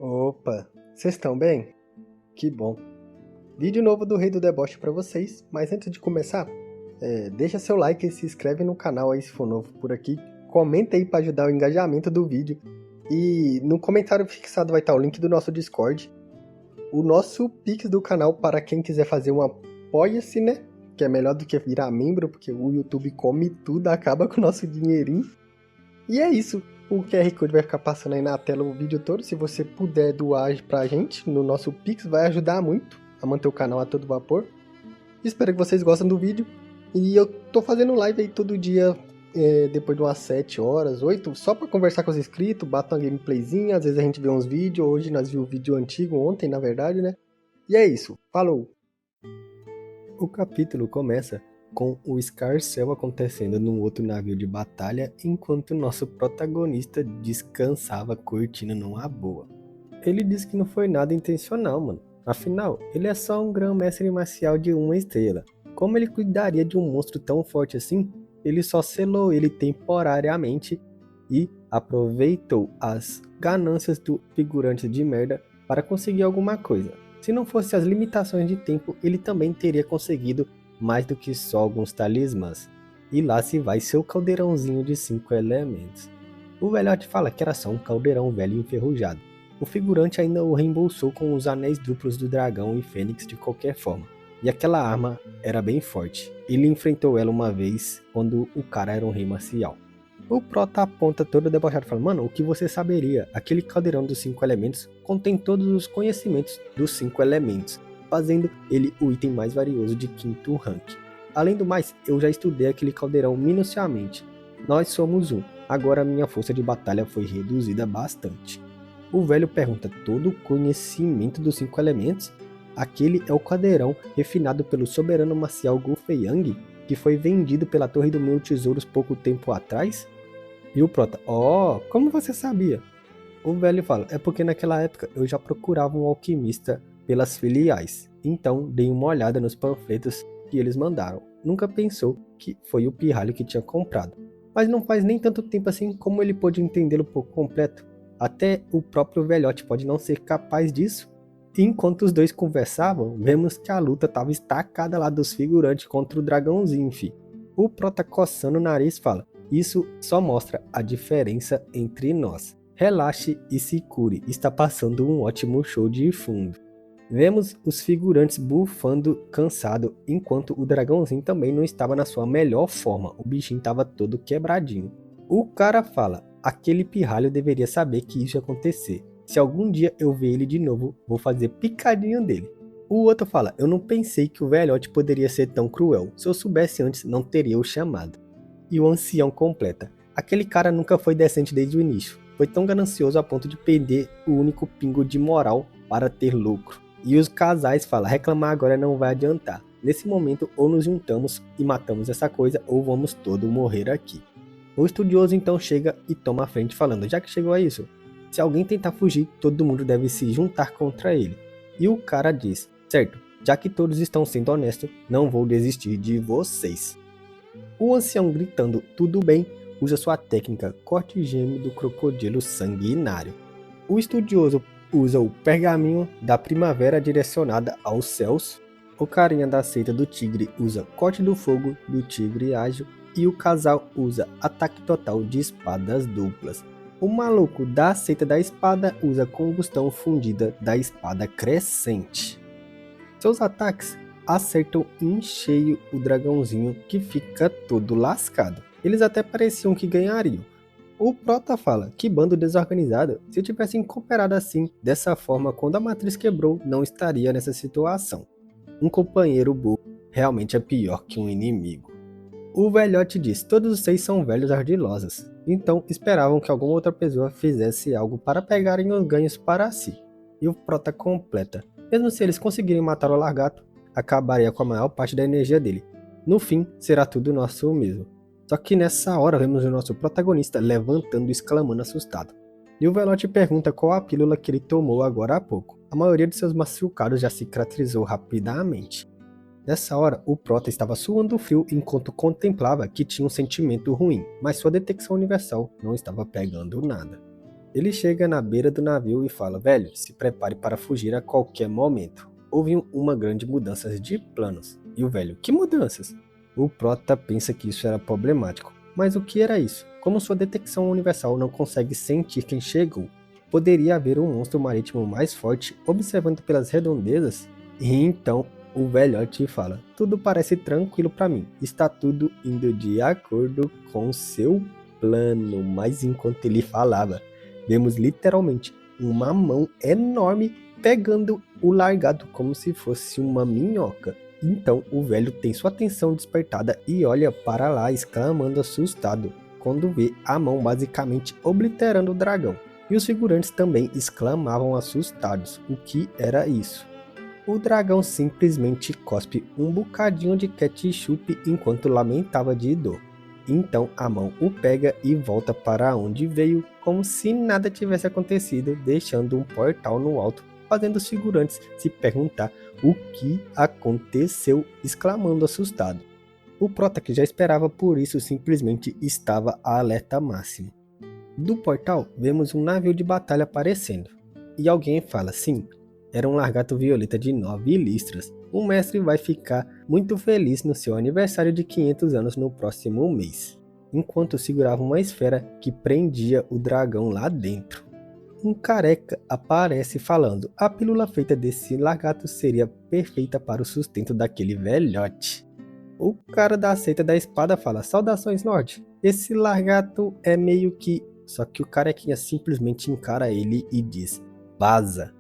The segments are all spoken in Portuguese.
Opa, vocês estão bem? Que bom. Vídeo novo do Rei do Deboche pra vocês, mas antes de começar, deixa seu like e se inscreve no canal aí se for novo por aqui. Comenta aí pra ajudar o engajamento do vídeo. E no comentário fixado vai estar o link do nosso Discord. O nosso Pix do canal para quem quiser fazer um apoia-se, né? Que é melhor do que virar membro, porque o YouTube come tudo, acaba com o nosso dinheirinho. E é isso. O QR Code vai ficar passando aí na tela o vídeo todo. Se você puder doar pra gente no nosso Pix, vai ajudar muito a manter o canal a todo vapor. Espero que vocês gostem do vídeo. E eu tô fazendo live aí todo dia, depois de umas 7 horas, 8, só pra conversar com os inscritos, bato uma gameplayzinha, às vezes a gente vê uns vídeos. Hoje nós vimos o vídeo antigo, ontem na verdade, né? E é isso. Falou! O capítulo começa com o Scarcel acontecendo num outro navio de batalha, enquanto nosso protagonista descansava curtindo numa boa. Ele disse que não foi nada intencional, mano. Afinal, ele é só um grão-mestre marcial de uma estrela. Como ele cuidaria de um monstro tão forte assim? Ele só selou ele temporariamente e aproveitou as ganâncias do figurante de merda para conseguir alguma coisa. Se não fosse as limitações de tempo, ele também teria conseguido mais do que só alguns talismãs. E lá se vai seu caldeirãozinho de 5 elementos. O velhote fala que era só um caldeirão velho e enferrujado. O figurante ainda o reembolsou com os anéis duplos do dragão e fênix de qualquer forma. E aquela arma era bem forte. Ele enfrentou ela uma vez quando o cara era um rei marcial. O prota aponta todo debochado e fala: mano, o que você saberia? Aquele caldeirão dos 5 elementos contém todos os conhecimentos dos 5 elementos, fazendo ele o item mais valioso de 5º rank. Além do mais, eu já estudei aquele caldeirão minuciosamente. Nós somos um, agora minha força de batalha foi reduzida bastante. O velho pergunta: todo o conhecimento dos 5 elementos? Aquele é o caldeirão refinado pelo soberano marcial Gu Feiyang, que foi vendido pela Torre do Mil Tesouros pouco tempo atrás? E o prota: como você sabia? O velho fala: é porque naquela época eu já procurava um alquimista pelas filiais, então dei uma olhada nos panfletos que eles mandaram. Nunca pensou que foi o pirralho que tinha comprado. Mas não faz nem tanto tempo assim como ele pôde entendê-lo por completo. Até o próprio velhote pode não ser capaz disso. E enquanto os dois conversavam, vemos que a luta estava estacada lá dos figurantes contra o dragãozinho, fi. O prota coçando o nariz fala: isso só mostra a diferença entre nós. Relaxe e se cure, está passando um ótimo show de fundo. Vemos os figurantes bufando cansado, enquanto o dragãozinho também não estava na sua melhor forma, o bichinho estava todo quebradinho. O cara fala: aquele pirralho deveria saber que isso ia acontecer. Se algum dia eu ver ele de novo, vou fazer picadinho dele. O outro fala: eu não pensei que o velhote poderia ser tão cruel. Se eu soubesse antes, não teria o chamado. E o ancião completa: aquele cara nunca foi decente desde o início. Foi tão ganancioso a ponto de perder o único pingo de moral para ter lucro. E os casais falam: reclamar agora não vai adiantar. Nesse momento, ou nos juntamos e matamos essa coisa, ou vamos todos morrer aqui. O estudioso então chega e toma a frente falando: já que chegou a isso, se alguém tentar fugir, todo mundo deve se juntar contra ele. E o cara diz: certo, já que todos estão sendo honestos, não vou desistir de vocês. O ancião, gritando tudo bem, usa sua técnica corte gêmeo do crocodilo sanguinário. O estudioso usa o pergaminho da primavera direcionada aos céus. O carinha da seita do tigre usa corte do fogo do tigre ágil. E o casal usa ataque total de espadas duplas. O maluco da seita da espada usa combustão fundida da espada crescente. Seus ataques acertam em cheio o dragãozinho, que fica todo lascado. Eles até pareciam que ganhariam. O prota fala: que bando desorganizado. Se tivessem cooperado assim, dessa forma, quando a matriz quebrou, não estaria nessa situação. Um companheiro burro realmente é pior que um inimigo. O velhote diz: todos os 6 são velhos ardilosos, então esperavam que alguma outra pessoa fizesse algo para pegarem os ganhos para si. E o prota completa: mesmo se eles conseguirem matar o lagarto, acabaria com a maior parte da energia dele. No fim, será tudo nosso mesmo. Só que nessa hora vemos o nosso protagonista levantando e exclamando assustado. E o velhote pergunta qual a pílula que ele tomou agora há pouco. A maioria de seus machucados já cicatrizou rapidamente. Nessa hora, o prota estava suando frio enquanto contemplava que tinha um sentimento ruim, mas sua detecção universal não estava pegando nada. Ele chega na beira do navio e fala: velho, se prepare para fugir a qualquer momento. Houve uma grande mudança de planos. E o velho: que mudanças? O prota pensa que isso era problemático. Mas o que era isso? Como sua detecção universal não consegue sentir quem chegou, poderia haver um monstro marítimo mais forte observando pelas redondezas? E então o velhote fala: tudo parece tranquilo para mim. Está tudo indo de acordo com seu plano. Mas enquanto ele falava, vemos literalmente uma mão enorme pegando o largado como se fosse uma minhoca. Então o velho tem sua atenção despertada e olha para lá exclamando assustado, quando vê a mão basicamente obliterando o dragão. E os figurantes também exclamavam assustados: o que era isso? O dragão simplesmente cospe um bocadinho de ketchup enquanto lamentava de dor. Então a mão o pega e volta para onde veio, como se nada tivesse acontecido, deixando um portal no alto, fazendo os figurantes se perguntar o que aconteceu, exclamando assustado. O prota, que já esperava por isso, simplesmente estava a alerta máximo. Do portal, vemos um navio de batalha aparecendo. E alguém fala: sim, era um largato violeta de 9 listras. O mestre vai ficar muito feliz no seu aniversário de 500 anos no próximo mês. Enquanto segurava uma esfera que prendia o dragão lá dentro. Um careca aparece falando: a pílula feita desse largato seria perfeita para o sustento daquele velhote. O cara da seita da espada fala: saudações, Nord. Esse largato é meio que... Só que o carequinha simplesmente encara ele e diz: vaza.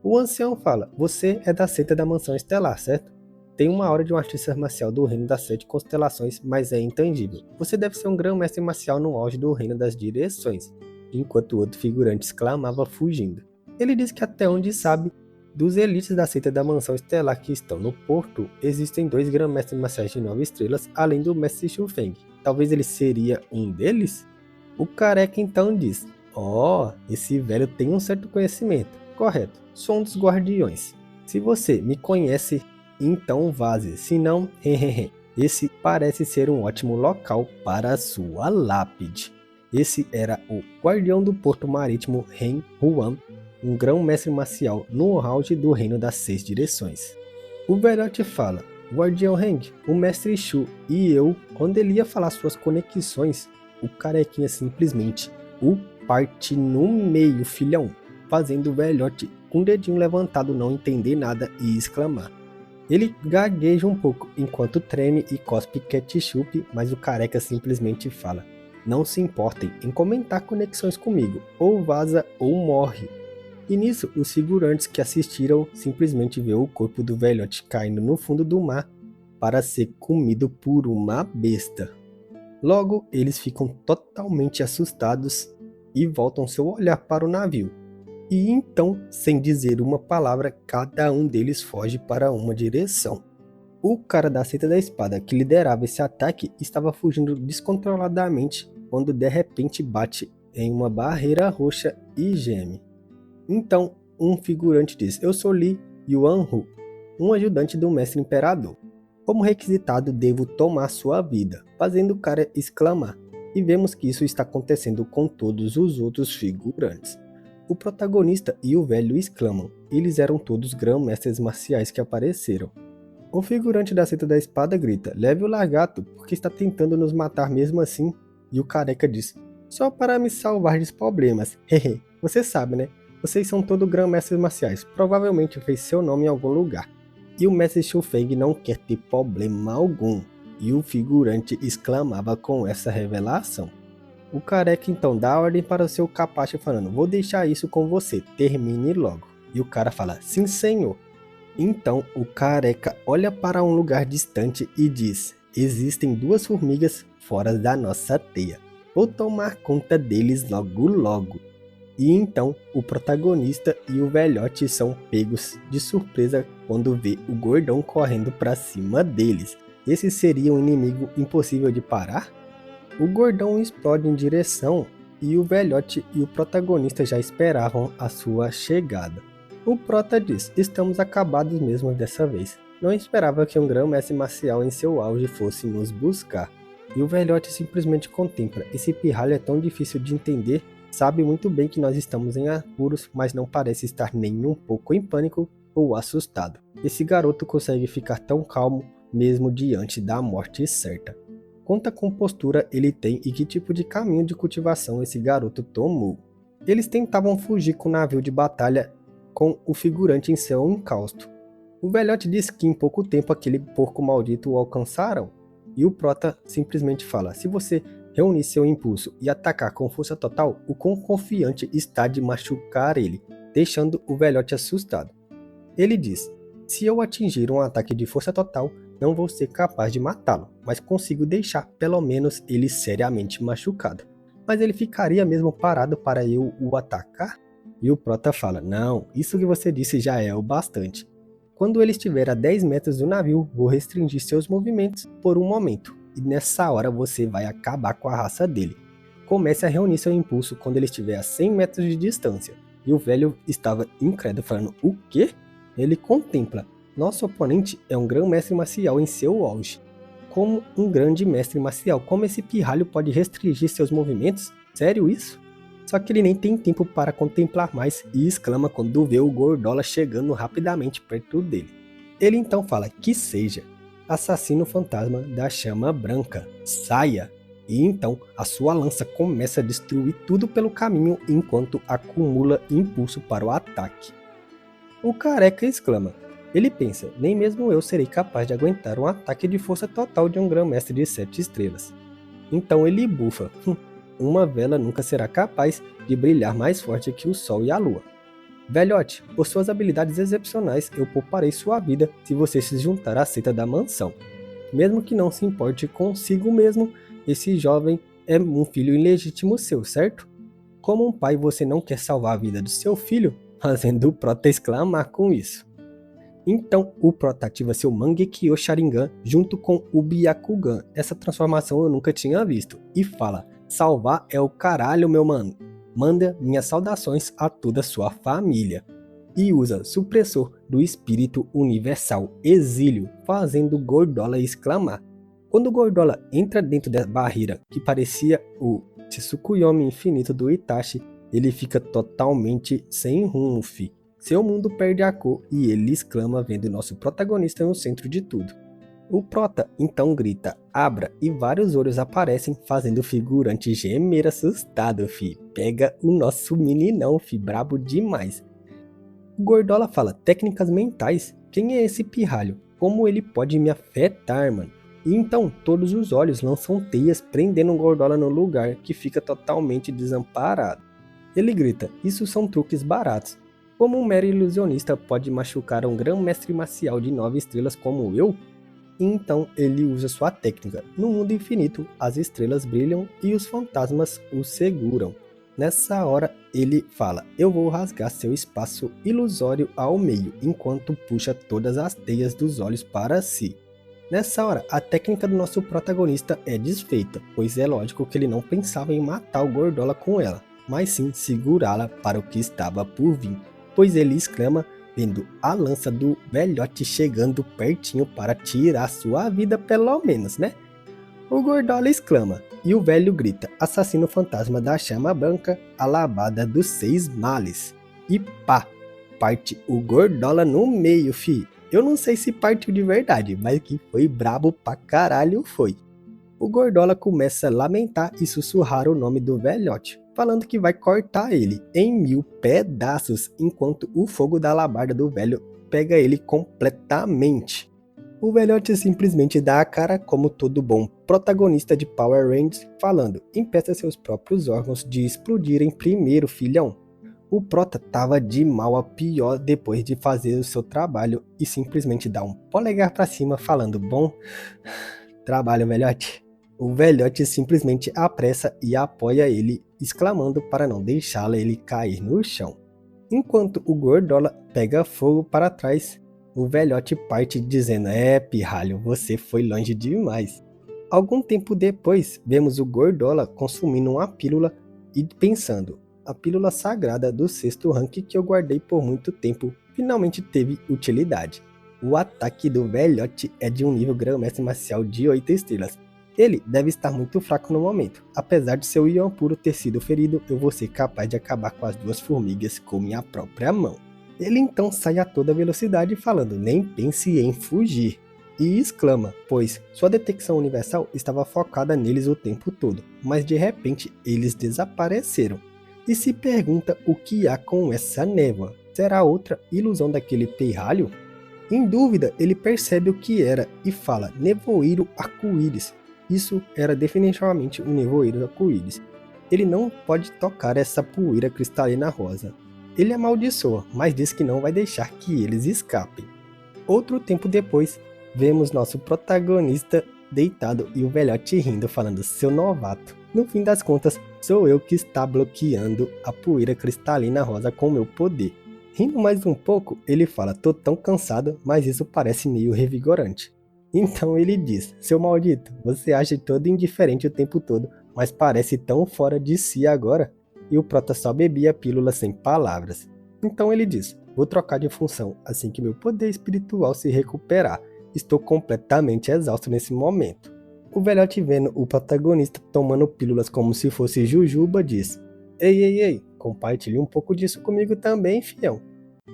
O ancião fala: você é da seita da mansão estelar, certo? Tem uma aura de um artista marcial do reino das 7 constelações, mas é intangível. Você deve ser um grão-mestre marcial no auge do reino das direções. Enquanto o outro figurante exclamava fugindo. Ele diz que até onde sabe, dos elites da seita da mansão estelar que estão no porto, existem 2 grão-mestres marciais de 9 estrelas, além do mestre Shu Feng. Talvez ele seria um deles? O careca então diz: esse velho tem um certo conhecimento. Correto, sou um dos guardiões. Se você me conhece, então vaze. Se não, esse parece ser um ótimo local para a sua lápide. Esse era o guardião do porto marítimo Ren Huan, um grão-mestre marcial no auge do reino das 6 direções. O velhote fala: guardião Heng, o mestre Shu e eu, quando ele ia falar suas conexões, o carequinha simplesmente o parte no meio, filhão, fazendo o velhote com o dedinho levantado não entender nada e exclamar. Ele gagueja um pouco enquanto treme e cospe ketchup, mas o careca simplesmente fala: não se importem em comentar conexões comigo, ou vaza ou morre. E nisso, os figurantes que assistiram simplesmente vê o corpo do velhote caindo no fundo do mar para ser comido por uma besta. Logo, eles ficam totalmente assustados e voltam seu olhar para o navio. E então, sem dizer uma palavra, cada um deles foge para uma direção. O cara da seita da espada que liderava esse ataque estava fugindo descontroladamente quando de repente bate em uma barreira roxa e geme. Então, um figurante diz: eu sou Li Yuanhu, um ajudante do mestre imperador. Como requisitado, devo tomar sua vida, fazendo o cara exclamar. E vemos que isso está acontecendo com todos os outros figurantes. O protagonista e o velho exclamam. Eles eram todos grão-mestres marciais que apareceram. O figurante da seita da espada grita: leve o largato, porque está tentando nos matar mesmo assim. E o careca diz: só para me salvar dos problemas. Hehe, você sabe, né? Vocês são todos grão-mestres marciais. Provavelmente fez seu nome em algum lugar. E o mestre Shu Feng não quer ter problema algum. E o figurante exclamava com essa revelação. O careca então dá ordem para o seu capacho falando: vou deixar isso com você, termine logo. E o cara fala: sim, senhor. Então o careca olha para um lugar distante e diz: existem 2 formigas fora da nossa teia. Vou tomar conta deles logo logo. E então o protagonista e o velhote são pegos de surpresa quando vê o gordão correndo para cima deles. Esse seria um inimigo impossível de parar? O gordão explode em direção e o velhote e o protagonista já esperavam a sua chegada. O prota diz: estamos acabados mesmo dessa vez. Não esperava que um grão-mestre marcial em seu auge fosse nos buscar. E o velhote simplesmente contempla: esse pirralho é tão difícil de entender. sabe muito bem que nós estamos em apuros, mas não parece estar nem um pouco em pânico ou assustado. Esse garoto consegue ficar tão calmo mesmo diante da morte certa. Quanta compostura ele tem e que tipo de caminho de cultivação esse garoto tomou. Eles tentavam fugir com o navio de batalha com o figurante em seu encausto. O velhote diz que em pouco tempo aquele porco maldito o alcançaram, e o prota simplesmente fala: se você reunir seu impulso e atacar com força total, o quão confiante está de machucar ele, deixando o velhote assustado. Ele diz: se eu atingir um ataque de força total, não vou ser capaz de matá-lo, mas consigo deixar pelo menos ele seriamente machucado. Mas ele ficaria mesmo parado para eu o atacar? E o prota fala: não, isso que você disse já é o bastante. Quando ele estiver a 10 metros do navio, vou restringir seus movimentos por um momento, e nessa hora você vai acabar com a raça dele. Comece a reunir seu impulso quando ele estiver a 100 metros de distância. E o velho estava incrédulo, falando: o quê? Ele contempla: nosso oponente é um grão-mestre marcial em seu auge. Como um grande mestre marcial, como esse pirralho pode restringir seus movimentos? Sério isso? Só que ele nem tem tempo para contemplar mais e exclama quando vê o Gordola chegando rapidamente perto dele. Ele então fala: que seja, assassino fantasma da chama branca, saia! E então a sua lança começa a destruir tudo pelo caminho enquanto acumula impulso para o ataque. O careca exclama. Ele pensa: nem mesmo eu serei capaz de aguentar um ataque de força total de um grão-mestre de 7 estrelas. Então ele bufa: uma vela nunca será capaz de brilhar mais forte que o sol e a lua. Velhote, por suas habilidades excepcionais, eu pouparei sua vida se você se juntar à seita da mansão. Mesmo que não se importe consigo mesmo, esse jovem é um filho ilegítimo seu, certo? Como um pai, você não quer salvar a vida do seu filho? Fazendo o prota exclamar com isso. Então o prota ativa seu Mangekyo Sharingan junto com o Byakugan. Essa transformação eu nunca tinha visto. E fala: salvar é o caralho, meu mano. Manda minhas saudações a toda sua família. E usa supressor do espírito universal Exílio, fazendo Gordola exclamar. Quando Gordola entra dentro da barreira que parecia o Tsukuyomi infinito do Itachi, ele fica totalmente sem rumo, fi. Seu mundo perde a cor e ele exclama vendo nosso protagonista no centro de tudo. O prota então grita: abra, e vários olhos aparecem fazendo o figurante gemer assustado, fi. Pega o nosso meninão, fi, brabo demais. O Gordola fala: técnicas mentais? Quem é esse pirralho? Como ele pode me afetar, mano? E então todos os olhos lançam teias prendendo o Gordola no lugar, que fica totalmente desamparado. Ele grita: isso são truques baratos. Como um mero ilusionista pode machucar um grão-mestre marcial de 9 estrelas como eu? Então ele usa sua técnica. No mundo infinito, as estrelas brilham e os fantasmas o seguram. Nessa hora ele fala: eu vou rasgar seu espaço ilusório ao meio, enquanto puxa todas as teias dos olhos para si. Nessa hora, a técnica do nosso protagonista é desfeita, pois é lógico que ele não pensava em matar o Gordola com ela, mas sim segurá-la para o que estava por vir, pois ele exclama vendo a lança do velhote chegando pertinho para tirar sua vida pelo menos, né? O Gordola exclama, e o velho grita: assassino fantasma da chama branca, alabada dos 6 males. E pá, parte o Gordola no meio, fi. Eu não sei se partiu de verdade, mas que foi brabo pra caralho foi. O Gordola começa a lamentar e sussurrar o nome do velhote, falando que vai cortar ele em 1000 pedaços, enquanto o fogo da alabarda do velho pega ele completamente. O velhote simplesmente dá a cara como todo bom protagonista de Power Rangers, falando: impeça seus próprios órgãos de explodirem primeiro, filhão. O prota tava de mal a pior depois de fazer o seu trabalho e simplesmente dá um polegar pra cima falando: bom trabalho, velhote. O velhote simplesmente apressa e apoia ele, exclamando para não deixá-lo ele cair no chão. Enquanto o Gordola pega fogo para trás, o velhote parte dizendo: pirralho, você foi longe demais. Algum tempo depois, vemos o Gordola consumindo uma pílula e pensando: a pílula sagrada do 6º rank que eu guardei por muito tempo finalmente teve utilidade. O ataque do velhote é de um nível grão-mestre marcial de 8 estrelas. Ele deve estar muito fraco no momento. Apesar de seu Yuan puro ter sido ferido, eu vou ser capaz de acabar com as 2 formigas com minha própria mão. Ele então sai a toda velocidade falando, nem pense em fugir. E exclama, pois sua detecção universal estava focada neles o tempo todo, mas de repente eles desapareceram. E se pergunta o que há com essa névoa. Será outra ilusão daquele pirralho? Em dúvida, ele percebe o que era e fala nevoeiro arco-íris. Isso era definitivamente um nevoeiro arco-íris. Ele não pode tocar essa poeira cristalina rosa. Ele amaldiçoa, mas diz que não vai deixar que eles escapem. Outro tempo depois, vemos nosso protagonista deitado e o velhote rindo, falando, seu novato. No fim das contas, sou eu que está bloqueando a poeira cristalina rosa com meu poder. Rindo mais um pouco, ele fala, tô tão cansado, mas isso parece meio revigorante. Então ele diz, seu maldito, você age todo indiferente o tempo todo, mas parece tão fora de si agora. E o prota só bebia a pílula sem palavras. Então ele diz, vou trocar de função assim que meu poder espiritual se recuperar. Estou completamente exausto nesse momento. O velhote vendo o protagonista tomando pílulas como se fosse jujuba diz, ei, compartilhe um pouco disso comigo também, fião.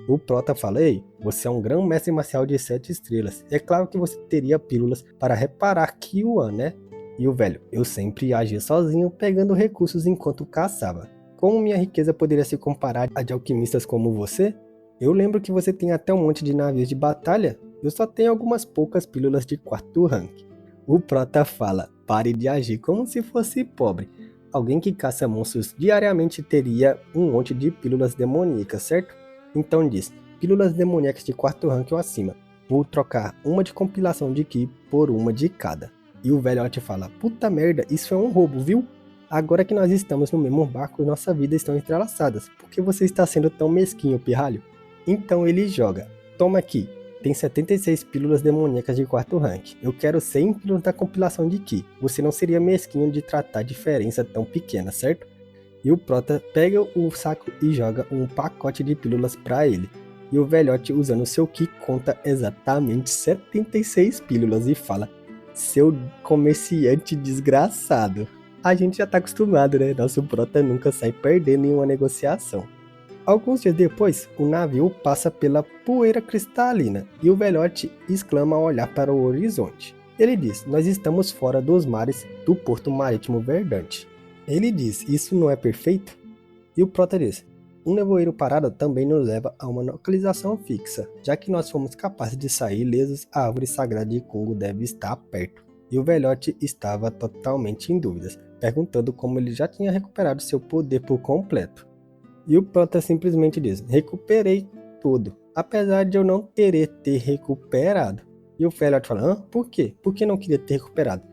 O prota fala, ei, você é um grão mestre marcial de 7 estrelas. É claro que você teria pílulas para reparar Kyuan, né? E o velho, eu sempre agi sozinho pegando recursos enquanto caçava. Como minha riqueza poderia se comparar a de alquimistas como você? Eu lembro que você tem até um monte de navios de batalha. Eu só tenho algumas poucas pílulas de 4º rank. O prota fala, pare de agir como se fosse pobre. Alguém que caça monstros diariamente teria um monte de pílulas demoníacas, certo? Então diz, pílulas demoníacas de 4º rank ou acima. Vou trocar uma de compilação de Ki por uma de cada. E o velhote fala, puta merda, isso é um roubo, viu? Agora que nós estamos no mesmo barco, nossa vida estão entrelaçadas. Por que você está sendo tão mesquinho, pirralho? Então ele joga. Toma aqui. Tem 76 pílulas demoníacas de 4º rank. Eu quero 100 pílulas da compilação de Ki. Você não seria mesquinho de tratar diferença tão pequena, certo? E o prota pega o saco e joga um pacote de pílulas pra ele. E o velhote, usando seu Ki, conta exatamente 76 pílulas e fala, seu comerciante desgraçado. A gente já tá acostumado, né? Nosso prota nunca sai perdendo em uma negociação. Alguns dias depois, o navio passa pela poeira cristalina e o velhote exclama ao olhar para o horizonte. Ele diz, nós estamos fora dos mares do porto marítimo verdante. Ele diz, isso não é perfeito? E o prota diz, um nevoeiro parado também nos leva a uma localização fixa. Já que nós fomos capazes de sair ilesos, a árvore sagrada de Kungo deve estar perto. E o velhote estava totalmente em dúvidas, perguntando como ele já tinha recuperado seu poder por completo. E o prota simplesmente diz, recuperei tudo, apesar de eu não querer ter recuperado. E o velhote fala, por quê? Por que não queria ter recuperado?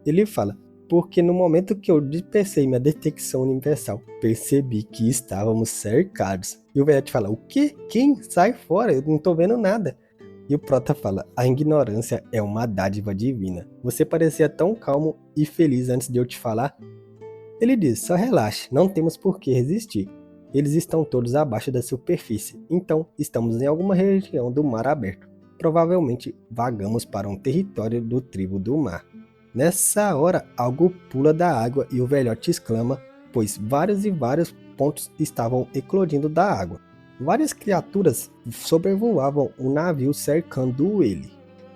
Ele fala, porque no momento que eu dispersei minha detecção universal, percebi que estávamos cercados. E o velhote fala, o quê? Quem? Sai fora, eu não tô vendo nada. E o prota fala, a ignorância é uma dádiva divina. Você parecia tão calmo e feliz antes de eu te falar. Ele diz, só relaxe, não temos por que resistir. Eles estão todos abaixo da superfície, então estamos em alguma região do mar aberto. Provavelmente vagamos para um território do tribo do mar. Nessa hora, algo pula da água e o velhote exclama, pois vários pontos estavam eclodindo da água. Várias criaturas sobrevoavam o navio cercando ele.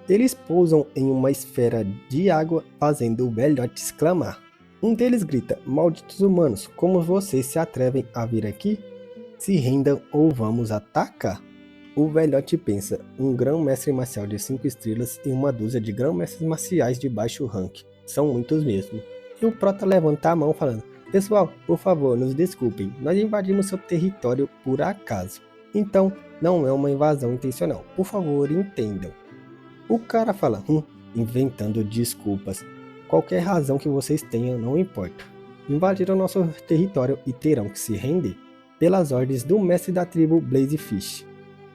Eles pousam em uma esfera de água, fazendo o velhote exclamar. Um deles grita, malditos humanos, como vocês se atrevem a vir aqui? Se rendam ou vamos atacar? O velhote pensa, um grão-mestre marcial de 5 estrelas e uma dúzia de grão-mestres marciais de baixo rank. São muitos mesmo. E o prota levanta a mão falando, pessoal, por favor, nos desculpem, nós invadimos seu território por acaso. Então, não é uma invasão intencional, por favor, entendam. O cara fala, inventando desculpas. Qualquer razão que vocês tenham não importa. Invadiram nosso território e terão que se render. Pelas ordens do mestre da tribo Blazefish.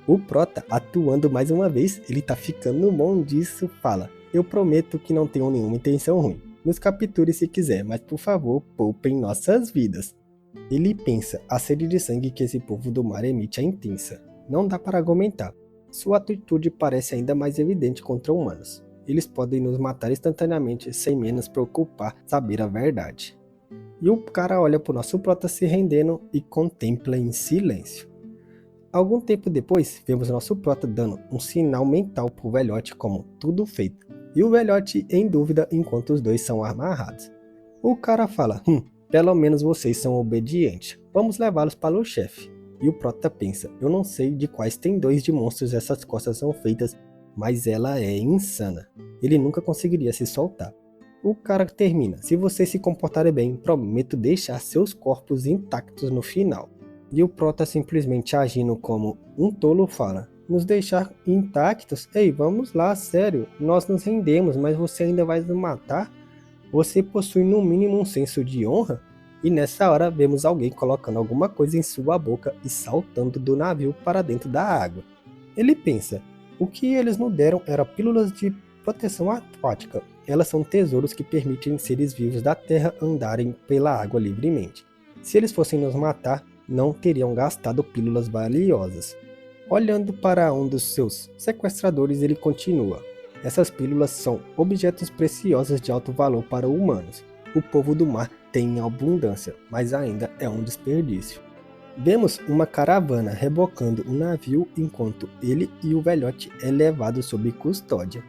O prota, atuando mais uma vez, ele tá ficando bom disso, fala, eu prometo que não tenho nenhuma intenção ruim. Nos capture se quiser, mas por favor, poupem nossas vidas. Ele pensa, a sede de sangue que esse povo do mar emite é intensa. Não dá para argumentar. Sua atitude parece ainda mais evidente contra humanos. eles podem nos matar instantaneamente sem menos preocupar saber a verdade. E o cara olha pro nosso prota se rendendo e contempla em silêncio. Algum tempo depois, vemos nosso prota dando um sinal mental pro velhote como tudo feito. E o velhote em dúvida enquanto os dois são amarrados. O cara fala, pelo menos vocês são obedientes, vamos levá-los para o chefe. E o prota pensa, eu não sei de quais tendões de monstros essas costas são feitas, mas ela é insana. Ele nunca conseguiria se soltar. O cara termina, se vocês se comportarem bem, prometo deixar seus corpos intactos no final. E o prota simplesmente agindo como um tolo fala, nos deixar intactos? Ei, vamos lá, sério, nós nos rendemos, mas você ainda vai nos matar? Você possui no mínimo um senso de honra? E nessa hora vemos alguém colocando alguma coisa em sua boca e saltando do navio para dentro da água. Ele pensa, o que eles nos deram era pílulas de proteção aquática. Elas são tesouros que permitem seres vivos da Terra andarem pela água livremente. Se eles fossem nos matar, não teriam gastado pílulas valiosas. Olhando para um dos seus sequestradores, ele continua. Essas pílulas são objetos preciosos de alto valor para humanos. O povo do mar tem em abundância, mas ainda é um desperdício. Vemos uma caravana rebocando um navio enquanto ele e o velhote é levado sob custódia.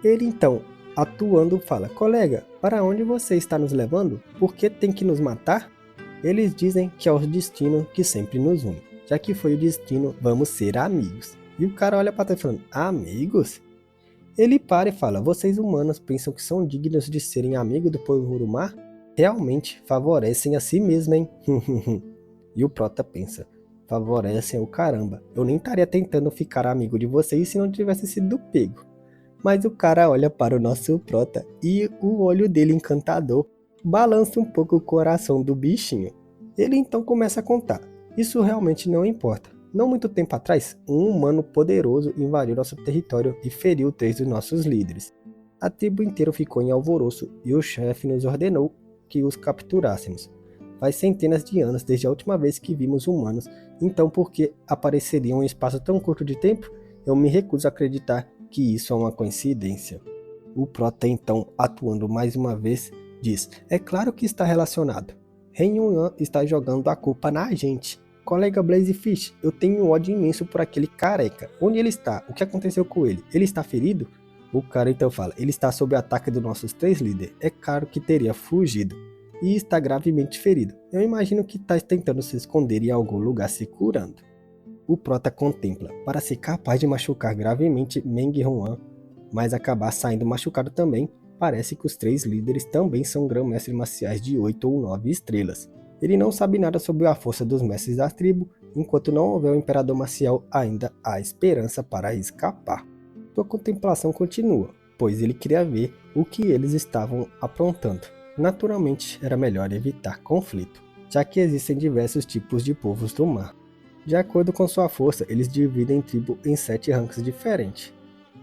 Ele então, atuando, fala, colega, para onde você está nos levando? Por que tem que nos matar? Eles dizem que é o destino que sempre nos une. Já que foi o destino, vamos ser amigos. E o cara olha para trás falando, amigos? Ele para e fala, vocês humanos pensam que são dignos de serem amigos do povo do mar? Realmente favorecem a si mesmo, hein? E o prota pensa, favorecem o caramba. Eu nem estaria tentando ficar amigo de vocês se não tivesse sido pego. Mas o cara olha para o nosso prota e o olho dele encantador balança um pouco o coração do bichinho. Ele então começa a contar. Isso realmente não importa. Não muito tempo atrás, um humano poderoso invadiu nosso território e feriu 3 dos nossos líderes. A tribo inteira ficou em alvoroço e o chefe nos ordenou que os capturássemos. Faz centenas de anos desde a última vez que vimos humanos, então por que apareceriam em um espaço tão curto de tempo? Eu me recuso a acreditar que isso é uma coincidência. O prota então, atuando mais uma vez, diz, é claro que está relacionado. Ren Yuan está jogando a culpa na gente. Colega Blazefish, eu tenho um ódio imenso por aquele careca. Onde ele está? O que aconteceu com ele? Ele está ferido? O cara então fala, ele está sob ataque dos nossos 3 líderes. É claro que teria fugido. E está gravemente ferido. Eu imagino que está tentando se esconder em algum lugar se curando. O prota contempla, para ser capaz de machucar gravemente Meng Huan, mas acabar saindo machucado também, parece que os 3 líderes também são grão-mestres marciais de 8 ou 9 estrelas. Ele não sabe nada sobre a força dos mestres da tribo, enquanto não houver o imperador marcial, ainda há esperança para escapar. Sua contemplação continua, pois ele queria ver o que eles estavam aprontando. Naturalmente, era melhor evitar conflito, já que existem diversos tipos de povos do mar. De acordo com sua força, eles dividem a tribo em 7 ranks diferentes.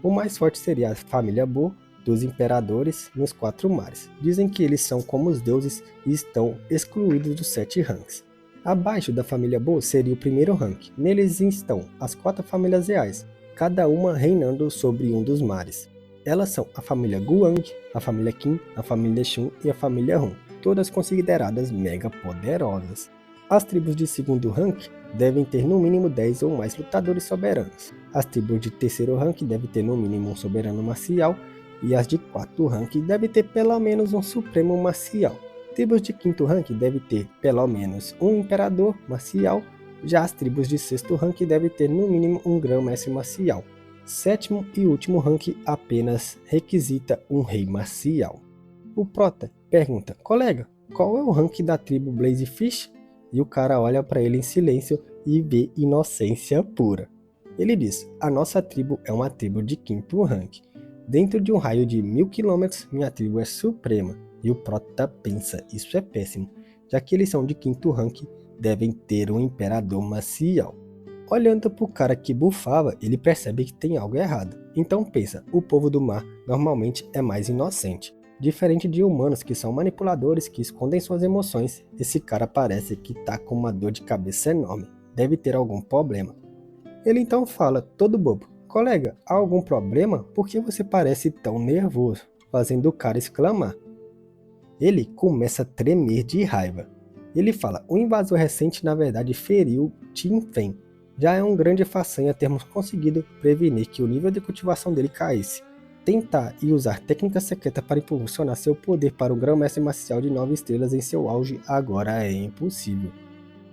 O mais forte seria a família Bo, dos imperadores nos 4 mares. Dizem que eles são como os deuses e estão excluídos dos 7 ranks. Abaixo da família Bo seria o primeiro rank. Neles estão as 4 famílias reais, cada uma reinando sobre um dos mares. Elas são a família Guang, a família Qin, a família Shun e a família Hun, todas consideradas mega poderosas. As tribos de segundo rank devem ter no mínimo 10 ou mais lutadores soberanos. As tribos de terceiro rank devem ter no mínimo um soberano marcial, e as de 4 rank devem ter pelo menos um supremo marcial. Tribos de 5º rank devem ter pelo menos um imperador marcial, já as tribos de 6º rank devem ter no mínimo um grão-mestre marcial. 7º e último rank apenas requisita um rei marcial. O prota pergunta, colega, qual é o rank da tribo Blazefish? E o cara olha para ele em silêncio e vê inocência pura. Ele diz, a nossa tribo é uma tribo de 5º rank. Dentro de um raio de 1000 km, minha tribo é suprema. E o prota pensa, isso é péssimo, já que eles são de 5º rank, devem ter um imperador marcial. Olhando para o cara que bufava, ele percebe que tem algo errado. Então pensa, o povo do mar normalmente é mais inocente. Diferente de humanos que são manipuladores que escondem suas emoções, esse cara parece que tá com uma dor de cabeça enorme. Deve ter algum problema. Ele então fala, todo bobo, colega, há algum problema? Por que você parece tão nervoso? Fazendo o cara exclamar. Ele começa a tremer de raiva. Ele fala, o invasor recente na verdade feriu Tim Fen. Já é um grande façanha termos conseguido prevenir que o nível de cultivação dele caísse. Tentar e usar técnica secreta para impulsionar seu poder para o grão-mestre marcial de 9 estrelas em seu auge agora é impossível.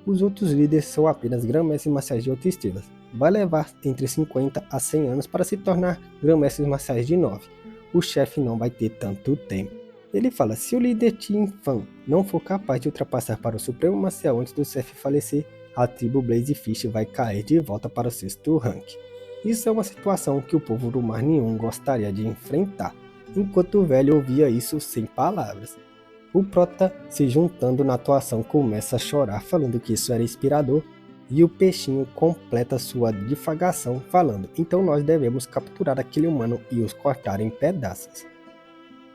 Os outros líderes são apenas grão-mestres marciais de 8 estrelas. Vai levar entre 50 a 100 anos para se tornar grão-mestres marciais de 9. O chefe não vai ter tanto tempo. Ele fala, se o líder Tim Fan não for capaz de ultrapassar para o Supremo Marcial antes do chefe falecer, a tribo Blazefish vai cair de volta para o 6º rank. Isso é uma situação que o povo do Mar Nenhum gostaria de enfrentar, enquanto o velho ouvia isso sem palavras. O Prota, se juntando na atuação, começa a chorar, falando que isso era inspirador, e o Peixinho completa sua divagação, falando, então nós devemos capturar aquele humano e os cortar em pedaços.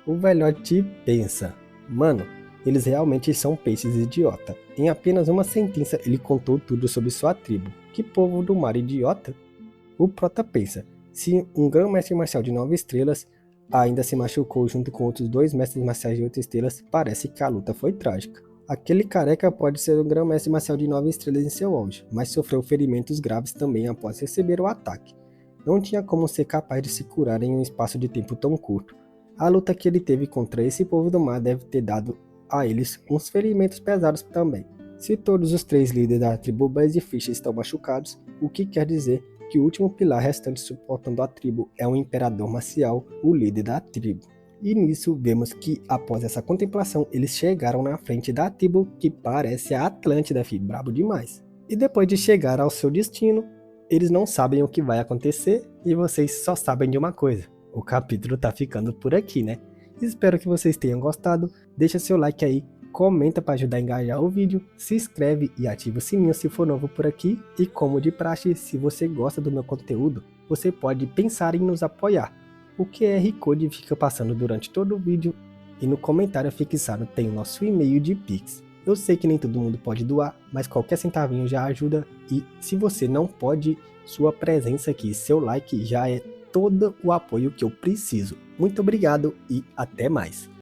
O velhote pensa, mano, eles realmente são peixes idiota. Em apenas uma sentença ele contou tudo sobre sua tribo. Que povo do mar idiota? O Prota pensa, se um grão-mestre marcial de 9 estrelas ainda se machucou junto com outros 2 mestres marciais de 8 estrelas, parece que a luta foi trágica. Aquele careca pode ser um grão-mestre marcial de 9 estrelas em seu auge, mas sofreu ferimentos graves também após receber o ataque. Não tinha como ser capaz de se curar em um espaço de tempo tão curto. A luta que ele teve contra esse povo do mar deve ter dado a eles uns ferimentos pesados também. Se todos os 3 líderes da tribo Blazefish estão machucados, o que quer dizer que o último pilar restante suportando a tribo é o Imperador Marcial, o líder da tribo. E nisso vemos que após essa contemplação eles chegaram na frente da tribo que parece a Atlântida, brabo demais. E depois de chegar ao seu destino, eles não sabem o que vai acontecer e vocês só sabem de uma coisa. O capítulo tá ficando por aqui, né? Espero que vocês tenham gostado, deixa seu like aí, comenta para ajudar a engajar o vídeo, se inscreve e ativa o sininho se for novo por aqui, e como de praxe, se você gosta do meu conteúdo, você pode pensar em nos apoiar. O QR Code fica passando durante todo o vídeo e no comentário fixado tem o nosso e-mail de Pix. Eu sei que nem todo mundo pode doar, mas qualquer centavinho já ajuda, e se você não pode, sua presença aqui, seu like já é todo o apoio que eu preciso. Muito obrigado e até mais!